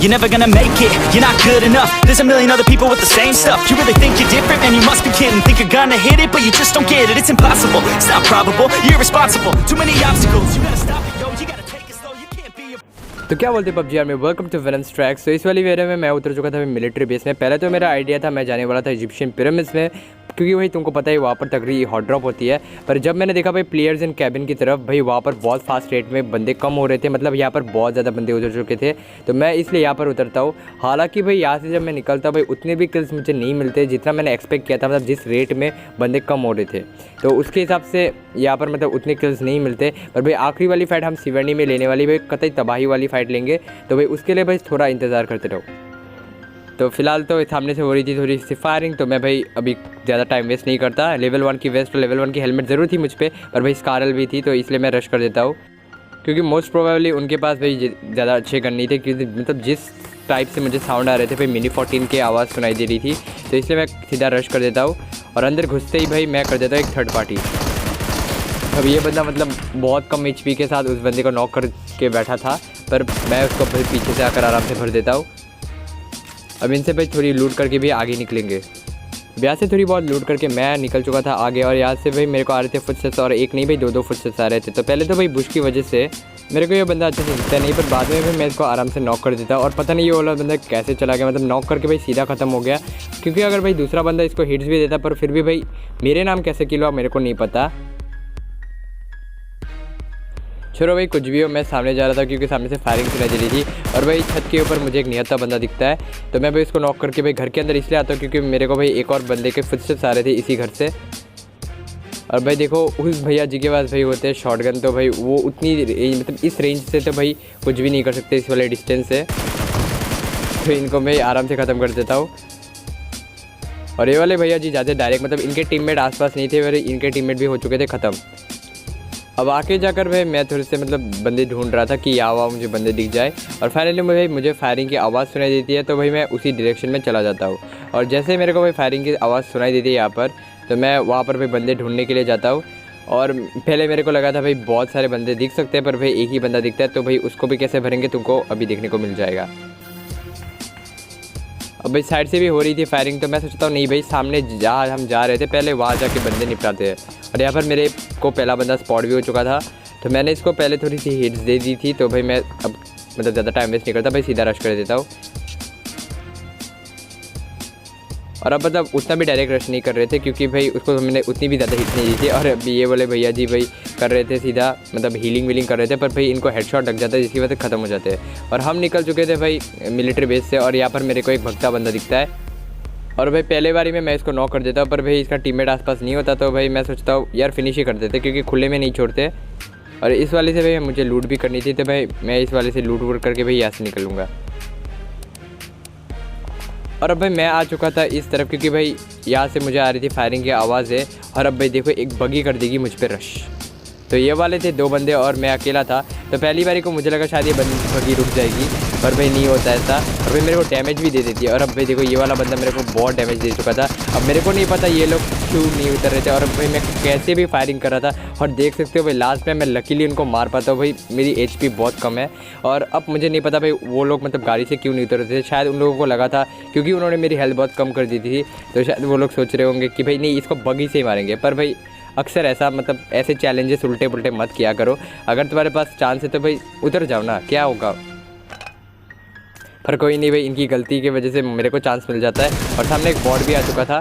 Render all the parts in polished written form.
You're never gonna make it, you're not good enough. There's a million other people with the same stuff. You really think you're different? Man, you must be kidding. Think you're gonna hit it, but you just don't get it. It's impossible, it's not probable, you're irresponsible. Too many obstacles, you gotta stop it, yo. You gotta take it slow, you can't be a... तो क्या बोलते हैं PUBG army, welcome to valence tracks. तो इस वाली video में मैं उतर चुका था मिलिट्री बेस में। पहले तो मेरा आइडिया था मैं जाने वाला था इजिप्शियन पिरामिड्स में, क्योंकि भाई तुमको पता है वहाँ पर तगड़ी हॉट ड्रॉप होती है। पर जब मैंने देखा भाई प्लेयर्स इन कैबिन की तरफ, भाई वहाँ पर बहुत फास्ट रेट में बंदे कम हो रहे थे, मतलब यहाँ पर बहुत ज़्यादा बंदे उतर चुके थे। तो मैं इसलिए यहाँ पर उतरता हूँ। हालांकि भाई यहाँ से जब मैं निकलता भाई उतने भी किल्स मुझे नहीं मिलते जितना मैंने एक्सपेक्ट किया था, मतलब जिस रेट में बंदे कम हो रहे थे तो उसके हिसाब से यहाँ पर मतलब उतने किल्स नहीं मिलते। पर भाई आखिरी वाली फाइट हम सिवरनी में लेने वाली, भाई कतई तबाही वाली फाइट लेंगे, तो भाई उसके लिए भाई थोड़ा इंतज़ार करते रहो। तो फिलहाल तो सामने से हो रही थी थोड़ी सी फायरिंग, तो मैं भाई अभी ज़्यादा टाइम वेस्ट नहीं करता। लेवल 1 की वेस्ट और लेवल 1 की हेलमेट ज़रूर थी मुझ पर भाई स्कारल भी थी, तो इसलिए मैं रश कर देता हूँ। क्योंकि मोस्ट प्रोबेबली उनके पास भाई ज़्यादा अच्छे गन नहीं थे, क्योंकि मतलब जिस टाइप से मुझे साउंड आ रहे थे भाई मिनी 14 की आवाज़ सुनाई दे रही थी, तो इसलिए मैं सीधा रश कर देता हूँ। और अंदर घुसते ही भाई मैं कर देता हूँ एक थर्ड पार्टी। अब ये बंदा मतलब बहुत कम एचपी के साथ उस बंदे को नॉक करके बैठा था, पर मैं उसको भाई पीछे से आकर आराम से भर देता हूँ। अब इनसे भाई थोड़ी लूट करके भी आगे निकलेंगे। यहाँ से थोड़ी बहुत लूट करके मैं निकल चुका था आगे, और यहाँ से भाई मेरे को आ रहे थे फुटस्टेप्स, और एक नहीं भाई दो फुटस्टेप्स आ रहे थे। तो पहले तो भाई बुश की वजह से मेरे को ये बंदा अच्छे से दिखता नहीं, पर बाद में भाई मैं इसको आराम से नॉक कर देता। और पता नहीं ये वाला बंदा कैसे चला गया, मतलब नॉक करके भाई सीधा ख़त्म हो गया। क्योंकि अगर भाई दूसरा बंदा इसको हिट्स भी देता, पर फिर भी भाई मेरे नाम कैसे किल हुआ मेरे को नहीं पता। चलो भाई कुछ भी हो, मैं सामने जा रहा था क्योंकि सामने से फायरिंग सुनाई दे रही थी। और भाई छत के ऊपर मुझे एक निहत्था बंदा दिखता है, तो मैं भाई उसको नॉक करके भाई घर के अंदर इसलिए आता हूँ क्योंकि मेरे को भाई एक और बंदे के फुटस्टेप्स आ रहे थे इसी घर से। और भाई देखो उस भैया जी के पास भाई होते हैं शॉटगन, तो भाई वो उतनी मतलब इस रेंज से तो भाई कुछ भी नहीं कर सकते इस वाले डिस्टेंस से, तो इनको मैं आराम से ख़त्म कर देता हूँ। और ये वाले भैया जी जाते डायरेक्ट, मतलब इनके टीममेट आसपास नहीं थे, मेरे इनके टीममेट भी हो चुके थे ख़त्म। अब आके जाकर भाई मैं थोड़े से मतलब बंदे ढूंढ रहा था कि यहाँ मुझे बंदे दिख जाए, और फाइनली मुझे फायरिंग की आवाज़ सुनाई देती है, तो भाई मैं उसी डायरेक्शन में चला जाता हूँ। और जैसे मेरे को भाई फायरिंग की आवाज़ सुनाई देती है यहाँ पर, तो मैं वहाँ पर भाई बंदे ढूंढने के लिए जाता हूँ। और पहले मेरे को लगा था भाई बहुत सारे बंदे दिख सकते हैं, पर भाई एक ही बंदा दिखता है, तो भाई उसको भी कैसे भरेंगे तुमको अभी देखने को मिल जाएगा। अब भाई साइड से भी हो रही थी फायरिंग, तो मैं सोचता हूँ नहीं भाई सामने जहाँ हम जा रहे थे पहले वहाँ जाके बंदे निपटाते हैं। और यहाँ पर मेरे को पहला बंदा स्पॉट भी हो चुका था, तो मैंने इसको पहले थोड़ी सी हिट्स दे दी थी। तो भाई मैं अब मतलब ज़्यादा टाइम वेस्ट नहीं करता, भाई सीधा रश कर देता हूँ। और अब मतलब उतना भी डायरेक्ट रश नहीं कर रहे थे, क्योंकि भाई उसको मैंने उतनी भी ज़्यादा हिट नहीं दी थी। और अभी ये वाले भैया जी भाई कर रहे थे सीधा मतलब हीलिंग कर रहे थे, पर भाई इनको हेडशॉट लग जाता है जिसकी वजह से ख़त्म हो जाते हैं। और हम निकल चुके थे भाई मिलिट्री बेस से, और यहाँ पर मेरे को एक भगता बंदा दिखता है, और भाई पहले बारी में मैं इसको नॉक कर देता हूँ, पर भाई इसका टीममेट आसपास नहीं होता, तो भाई मैं सोचता हूँ यार फिनिश ही कर देते क्योंकि खुले में नहीं छोड़ते। और इस वाले से भाई मुझे लूट भी करनी थी, तो भाई मैं इस वाले से लूट वूट करके भाई यहाँ से निकलूँगा। और अब भाई मैं आ चुका था इस तरफ, क्योंकि भाई यहाँ से मुझे आ रही थी फायरिंग की आवाज़ें। और अब भाई देखो एक बगी कर देगी मुझ पर रश। तो ये वाले थे 2 बंदे और मैं अकेला था, तो पहली बारी को मुझे लगा शायद ये बगी रुक जाएगी, पर भाई नहीं होता ऐसा। और भाई मेरे को डैमेज भी दे देती है। और अब भाई देखो ये वाला बंदा मेरे को बहुत डैमेज दे चुका था। अब मेरे को नहीं पता ये लोग क्यों नहीं उतर रहे थे, और भाई मैं कैसे भी फायरिंग कर रहा था। और देख सकते हो भाई लास्ट में मैं लकीली उनको मार पाता हूँ। भाई मेरी HP बहुत कम है, और अब मुझे नहीं पता भाई वो लोग मतलब गाड़ी से क्यों नहीं उतर रहे थे। शायद उन लोगों को लगा था क्योंकि उन्होंने मेरी हेल्थ बहुत कम कर दी थी, तो शायद वो लोग सोच रहे होंगे कि भाई नहीं इसको बगी से ही मारेंगे। पर भाई अक्सर ऐसा मतलब ऐसे चैलेंजेस उल्टे पुल्टे मत किया करो। अगर तुम्हारे पास चांस है तो भाई उतर जाओ ना, क्या होगा। पर कोई नहीं भाई, इनकी गलती की वजह से मेरे को चांस मिल जाता है। और सामने एक बॉट भी आ चुका था,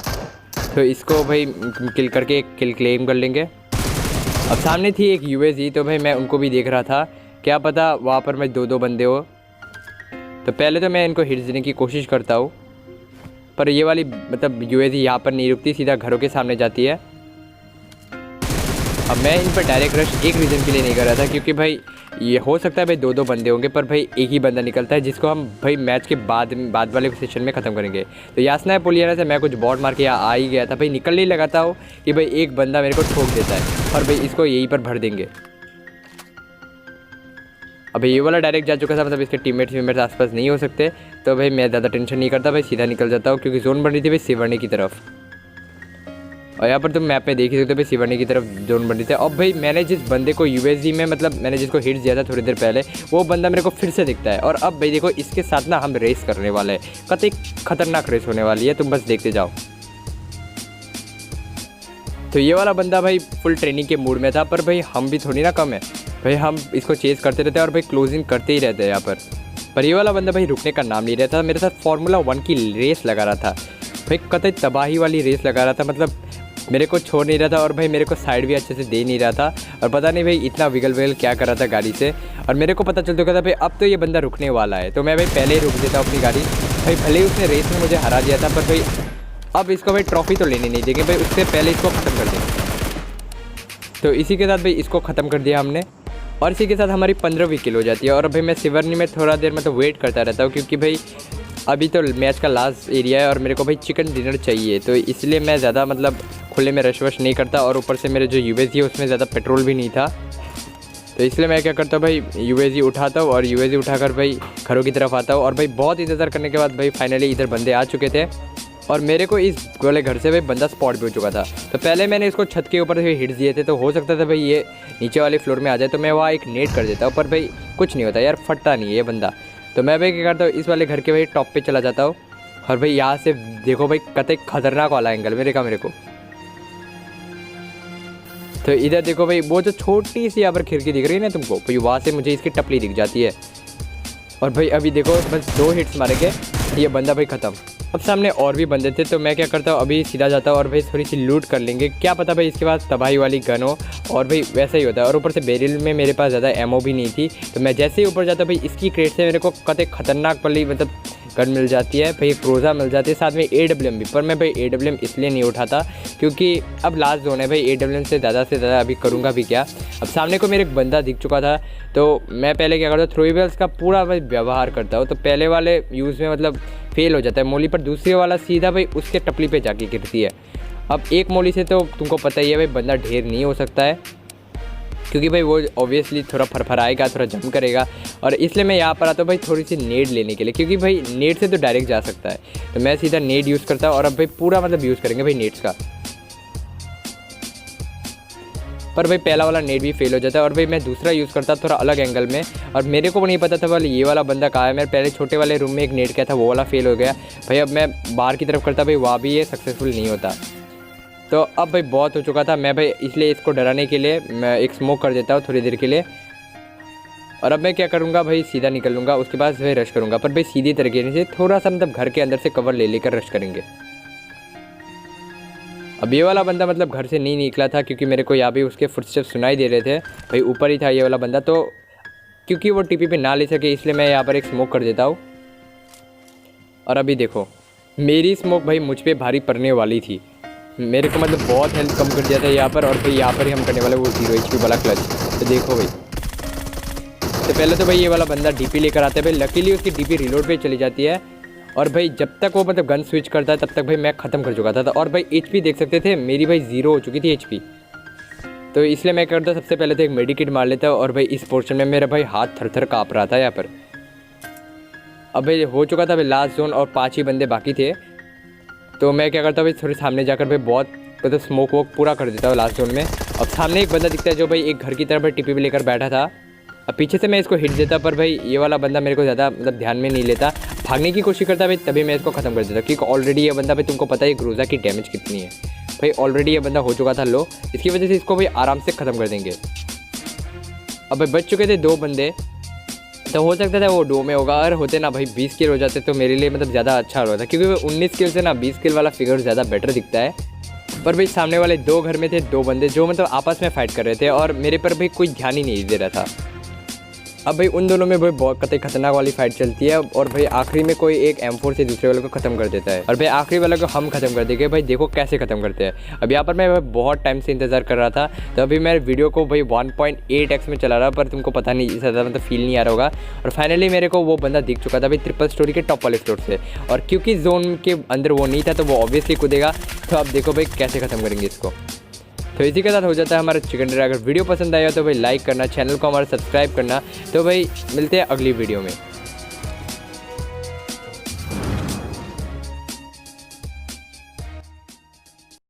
तो इसको भाई किल करके एक किल क्लेम कर लेंगे। अब सामने थी एक UAZ, तो भाई मैं उनको भी देख रहा था, क्या पता वहाँ पर मैं 2 बंदे हो। तो पहले तो मैं इनको हिट्स देने की कोशिश करता हूँ, पर ये वाली मतलब UAZ यहाँ पर नहीं रुकती, सीधा घरों के सामने जाती है। अब मैं इन पर डायरेक्ट रश एक रीज़न के लिए नहीं कर रहा था, क्योंकि भाई ये हो सकता है भाई 2 बंदे होंगे, पर भाई एक ही बंदा निकलता है जिसको हम भाई मैच के बाद वाले सेशन में ख़त्म करेंगे। तो यासना पुलियाना से मैं कुछ बॉट मार के यहाँ आ ही गया था, भाई निकलने ही लगाता हो कि भाई एक बंदा मेरे को ठोक देता है, और भाई इसको यहीं पर भर देंगे। अभी ये वाला डायरेक्ट जा चुका था, मतलब इसके टीममेट्स आसपास नहीं हो सकते, तो भाई मैं ज़्यादा टेंशन नहीं करता, भाई सीधा निकल जाता हूँ, क्योंकि जोन बन रही थी भाई सिवरनी की तरफ। और यहाँ पर तुम मैप में देख ही सकते हो भाई सिवरनी की तरफ जोन बन रही थी। अब भाई मैंने जिस बंदे को यूएसजी में मतलब मैंने जिसको हिट दिया था थोड़ी देर पहले, वो बंदा मेरे को फिर से दिखता है। और अब भाई देखो इसके साथ ना हम रेस करने वाले हैं, कतई खतरनाक रेस होने वाली है, तुम बस देखते जाओ। तो ये वाला बंदा भाई फुल ट्रेनिंग के मूड में था, पर भाई हम भी थोड़ी ना कम है भाई, हम इसको चेज़ करते रहते हैं और भाई क्लोजिंग करते ही रहते हैं यहाँ पर ये वाला बंदा भाई रुकने का नाम नहीं रहता था। मेरे साथ फार्मूला 1 की रेस लगा रहा था भाई, कतई तबाही वाली रेस लगा रहा था, मतलब मेरे को छोड़ नहीं रहा था और भाई मेरे को साइड भी अच्छे से दे नहीं रहा था। और पता नहीं भाई इतना विगल क्या कर रहा था गाड़ी से। और मेरे को पता चल चुका था भाई अब तो ये बंदा रुकने वाला है, तो मैं भाई पहले ही रुक देता अपनी गाड़ी। भाई भले ही उसने रेस में मुझे हरा दिया था, पर भाई अब इसको भाई ट्रॉफी तो लेनी नहीं देंगे भाई, उससे पहले इसको ख़त्म कर देंगे। तो इसी के साथ भाई इसको ख़त्म कर दिया हमने, और इसी के साथ हमारी 15वीं किल हो जाती है। और भाई मैं सिवरनी में थोड़ा देर मतलब वेट करता रहता हूँ, क्योंकि भाई अभी तो मैच का लास्ट एरिया है और मेरे को भाई चिकन डिनर चाहिए, तो इसलिए मैं ज़्यादा मतलब खुले में रश वश नहीं करता। और ऊपर से मेरे जो यूएसजी है उसमें ज़्यादा पेट्रोल भी नहीं था, तो इसलिए मैं क्या करता हूँ भाई यूएसजी उठाता हूँ और यूएसजी उठाकर भाई घरों की तरफ आता हूँ। और भाई बहुत इंतज़ार करने के बाद भाई फाइनली इधर बंदे आ चुके थे और मेरे को इस वाले घर से भाई बंदा स्पॉट भी हो चुका था। तो पहले मैंने इसको छत के ऊपर से हिट्स दिए थे, तो हो सकता था भाई ये नीचे वाले फ्लोर में आ जाए, तो मैं वहाँ एक नेट कर देता हूँ, पर भाई कुछ नहीं होता यार, फटता नहीं है ये बंदा। तो मैं भाई क्या करता हूँ इस वाले घर के भाई टॉप पे चला जाता हूँ और भाई यहाँ से देखो भाई कतई खतरनाक वाला एंगल मेरे को। तो इधर देखो भाई वो जो छोटी सी यहाँ पर खिड़की दिख रही है ना तुमको भाई, वहाँ से मुझे इसकी टपली दिख जाती है। और भाई अभी देखो बस 2 हिट्स मारेंगे ये बंदा भाई ख़त्म। अब सामने और भी बंदे थे, तो मैं क्या करता हूँ अभी सीधा जाता हूँ और भाई थोड़ी सी लूट कर लेंगे, क्या पता भाई इसके पास तबाही वाली गन हो। और भाई वैसा ही होता है, और ऊपर से बैरल में मेरे पास ज़्यादा एमओ भी नहीं थी, तो मैं जैसे ही ऊपर जाता भाई इसकी क्रेट से मेरे को कतई खतरनाक वाली मतलब गन मिल जाती है भाई, क्रोजा मिल जाती है, साथ में AWM भी। पर मैं भाई AWM इसलिए नहीं उठाता क्योंकि अब लास्ट जोन है भाई, AWM से ज़्यादा अभी करूँगा भी क्या। अब सामने को मेरे एक बंदा दिख चुका था, तो मैं पहले क्या करता हूँ थ्रोवेबल्स का पूरा भाई व्यवहार करता हूँ। तो पहले वाले यूज़ में मतलब फेल हो जाता है मोली, पर दूसरे वाला सीधा भाई उसके टपली पे जाके गिरती है। अब एक मोली से तो तुमको पता ही है भाई बंदा ढेर नहीं हो सकता है, क्योंकि भाई वो ऑब्वियसली थोड़ा फरफराएगा, थोड़ा जंप करेगा। और इसलिए मैं यहाँ पर आता हूँ भाई थोड़ी सी नेड लेने के लिए, क्योंकि भाई नेड से तो डायरेक्ट जा सकता है, तो मैं सीधा नेड यूज़ करता हूँ। और अब भाई पूरा मतलब यूज़ करेंगे भाई नेड्स का, पर भाई पहला वाला नेट भी फेल हो जाता है। और भाई मैं दूसरा यूज़ करता थोड़ा अलग एंगल में, और मेरे को नहीं पता था भाई ये वाला बंदा कहाँ है। मेरे पहले छोटे वाले रूम में एक नेट किया था, वो वाला फेल हो गया भाई। अब मैं बाहर की तरफ करता भाई, वहाँ भी ये सक्सेसफुल नहीं होता। तो अब भाई बहुत हो चुका था, मैं भाई इसलिए इसको डराने के लिए मैं एक स्मोक कर देता हूँ थोड़ी देर के लिए। और अब मैं क्या करूँगा भाई सीधा निकल लूँगा, उसके बाद भाई रश करूँगा, पर भाई सीधी तरीके से थोड़ा सा मतलब घर के अंदर से कवर ले लेकर रश करेंगे। अब ये वाला बंदा मतलब घर से नहीं निकला था, क्योंकि मेरे को यहाँ भी उसके फुटस्टेप्स सुनाई दे रहे थे भाई, ऊपर ही था ये वाला बंदा। तो क्योंकि वो टीपी पे ना ले सके इसलिए मैं यहाँ पर एक स्मोक कर देता हूँ। और अभी देखो मेरी स्मोक भाई मुझ पर भारी पड़ने वाली थी, मेरे को मतलब बहुत हेल्थ कम कर दिया था यहाँ पर। और भाई यहाँ पर ही हम करने वाले वो 0 HP वाला क्लच। तो देखो भाई तो पहले तो भाई ये वाला बंदा DP लेकर आता है भाई, लकीली उसकी DP रिलोड पे चली जाती है। और भाई जब तक वो मतलब गन स्विच करता है तब तक भाई मैं ख़त्म कर चुका था। और भाई HP देख सकते थे मेरी भाई 0 हो चुकी थी HP। तो इसलिए मैं करता सबसे पहले तो एक मेडिकेट मार लेता। और भाई इस पोर्शन में मेरा भाई हाथ थर काँप रहा था यहाँ पर। अब भाई हो चुका था भाई लास्ट जोन और 5 ही बंदे बाकी थे, तो मैं क्या करता हूँ भाई थोड़े सामने जाकर भाई बहुत मतलब स्मोक वोक पूरा कर देता हूँ लास्ट जोन में। अब सामने एक बंदा दिखता है जो भाई एक घर की तरफ भाई टीपी पे लेकर बैठा था। अब पीछे से मैं इसको हिट देता, पर भाई ये वाला बंदा मेरे को ज़्यादा मतलब ध्यान में नहीं लेता, भागने की कोशिश करता भाई, तभी मैं इसको ख़त्म कर देता। क्योंकि ऑलरेडी ये बंदा भाई तुमको पता है ग्रोजा की डैमेज कितनी है भाई, ऑलरेडी ये बंदा हो चुका था लो, इसकी वजह से इसको भाई आराम से ख़त्म कर देंगे। अब भाई बच चुके थे 2 बंदे, तो हो सकता था वो 2 में होगा। अगर होते ना भाई 20 किल हो जाते तो मेरे लिए मतलब ज़्यादा अच्छा हो रहा था, क्योंकि 19 किल से ना 20 किल वाला फिगर ज़्यादा बेटर दिखता है। पर भाई सामने वाले 2 घर में थे 2 बंदे जो मतलब आपस में फाइट कर रहे थे, और मेरे पर भाई कोई ध्यान ही नहीं दे रहा था। अब भाई उन दोनों में भाई बहुत कतई खतरनाक वाली फाइट चलती है, और भाई आखिरी में कोई एक M4 से दूसरे वाले को ख़त्म कर देता है, और भाई आखिरी वाले को हम ख़त्म कर देंगे। भाई देखो कैसे ख़त्म करते हैं। अब यहाँ पर मैं बहुत टाइम से इंतज़ार कर रहा था, तो अभी मैं वीडियो को भाई 1.8x में चला रहा, पर तुमको पता नहीं ज़्यादा मतलब फील नहीं आ रहा होगा। और फाइनली मेरे को वो बंदा दिख चुका था भाई ट्रिपल स्टोरी के टॉप वाले फ्लोर से, और क्योंकि जोन के अंदर वो नहीं था तो वो ऑब्वियसली कूदेगा। तो अब देखो भाई कैसे ख़त्म करेंगे इसको। तो इसी के साथ हो जाता है हमारा चिकन डिनर। अगर वीडियो पसंद आया तो भाई लाइक करना, चैनल को हमारा सब्सक्राइब करना। तो भाई मिलते हैं अगली वीडियो में।